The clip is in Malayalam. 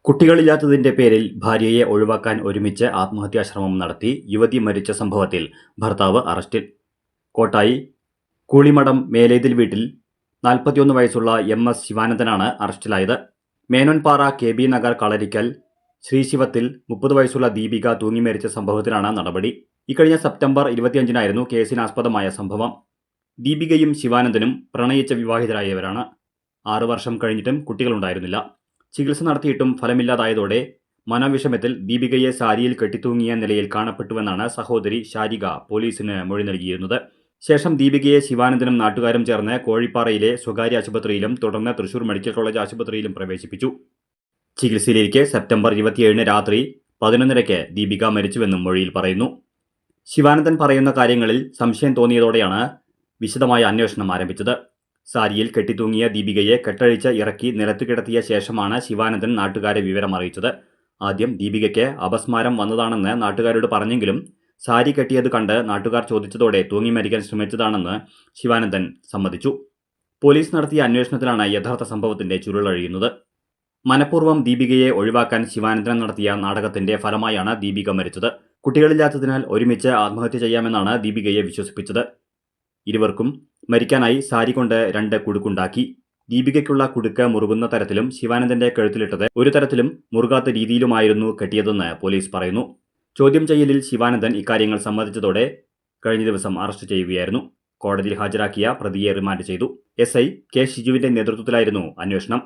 കുട്ടികളില്ലാത്തതിന്റെ പേരിൽ ഭാര്യയെ ഒഴിവാക്കാൻ ഒരുമിച്ച് ആത്മഹത്യാശ്രമം നടത്തി യുവതി മരിച്ച സംഭവത്തിൽ ഭർത്താവ് അറസ്റ്റിൽ. കോട്ടായി കൂളിമഠം മേലേതിൽ വീട്ടിൽ 41 വയസ്സുള്ള MS ശിവാനന്ദനാണ് അറസ്റ്റിലായത്. മേനോൻപാറ KB നഗർ കളരിക്കൽ ശ്രീശിവത്തിൽ 30 വയസ്സുള്ള ദീപിക തൂങ്ങി മരിച്ച സംഭവത്തിലാണ് നടപടി. ഇക്കഴിഞ്ഞ സെപ്റ്റംബർ 25-നായിരുന്നു കേസിനാസ്പദമായ സംഭവം. ദീപികയും ശിവാനന്ദനും പ്രണയിച്ച വിവാഹിതരായവരാണ്. 6 വർഷം കഴിഞ്ഞിട്ടും കുട്ടികളുണ്ടായിരുന്നില്ല. ചികിത്സ നടത്തിയിട്ടും ഫലമില്ലാതായതോടെ മനോവിഷമത്തിൽ ദീപികയെ സാരിയിൽ കെട്ടിത്തൂങ്ങിയ നിലയിൽ കാണപ്പെട്ടുവെന്നാണ് സഹോദരി ശാരിക പോലീസിന് മൊഴി നൽകിയിരുന്നത്. ശേഷം ദീപികയെ ശിവാനന്ദനും നാട്ടുകാരും ചേർന്ന് കോഴിപ്പാറയിലെ സ്വകാര്യ ആശുപത്രിയിലും തുടർന്ന് തൃശൂർ മെഡിക്കൽ കോളേജ് ആശുപത്രിയിലും പ്രവേശിപ്പിച്ചു. ചികിത്സയിലിരിക്കെ സെപ്റ്റംബർ 27 രാത്രി 11:30 ദീപിക മരിച്ചുവെന്നും മൊഴിയിൽ പറയുന്നു. ശിവാനന്ദൻ പറയുന്ന കാര്യങ്ങളിൽ സംശയം തോന്നിയതോടെയാണ് വിശദമായ അന്വേഷണം ആരംഭിച്ചത്. സാരിയിൽ കെട്ടിത്തൂങ്ങിയ ദീപികയെ കെട്ടഴിച്ച് ഇറക്കി നിലത്തു കിടത്തിയ ശേഷമാണ് ശിവാനന്ദൻ നാട്ടുകാരെ വിവരം അറിയിച്ചത്. ആദ്യം ദീപികയ്ക്ക് അപസ്മാരം വന്നതാണെന്ന് നാട്ടുകാരോട് പറഞ്ഞെങ്കിലും സാരി കെട്ടിയത് കണ്ട് നാട്ടുകാർ ചോദിച്ചതോടെ തൂങ്ങി മരിക്കാൻ ശ്രമിച്ചതാണെന്ന് ശിവാനന്ദൻ സമ്മതിച്ചു. പോലീസ് നടത്തിയ അന്വേഷണത്തിലാണ് യഥാർത്ഥ സംഭവത്തിന്റെ ചുരുളഴിയുന്നത്. മനഃപൂർവ്വം ദീപികയെ ഒഴിവാക്കാൻ ശിവാനന്ദൻ നടത്തിയ നാടകത്തിന്റെ ഫലമായാണ് ദീപിക മരിച്ചത്. കുട്ടികളില്ലാത്തതിനാൽ ഒരുമിച്ച് ആത്മഹത്യ ചെയ്യാമെന്നാണ് ദീപികയെ വിശ്വസിപ്പിച്ചത്. ഇരുവർക്കും മരിക്കാനായി സാരി കൊണ്ട് 2 കുടുക്കുണ്ടാക്കി. ദീപികയ്ക്കുള്ള കുടുക്ക് മുറുകുന്ന തരത്തിലും ശിവാനന്ദന്റെ കഴുത്തിലിട്ടത് ഒരു തരത്തിലും മുറുകാത്ത രീതിയിലുമായിരുന്നു കെട്ടിയതെന്ന് പോലീസ് പറയുന്നു. ചോദ്യം ചെയ്യലിൽ ശിവാനന്ദൻ ഇക്കാര്യങ്ങൾ സമ്മതിച്ചതോടെ കഴിഞ്ഞ ദിവസം അറസ്റ്റ് ചെയ്യുകയായിരുന്നു. കോടതിയിൽ ഹാജരാക്കിയ പ്രതിയെ റിമാൻഡ് ചെയ്തു. SI K ഷിജുവിന്റെ നേതൃത്വത്തിലായിരുന്നു അന്വേഷണം.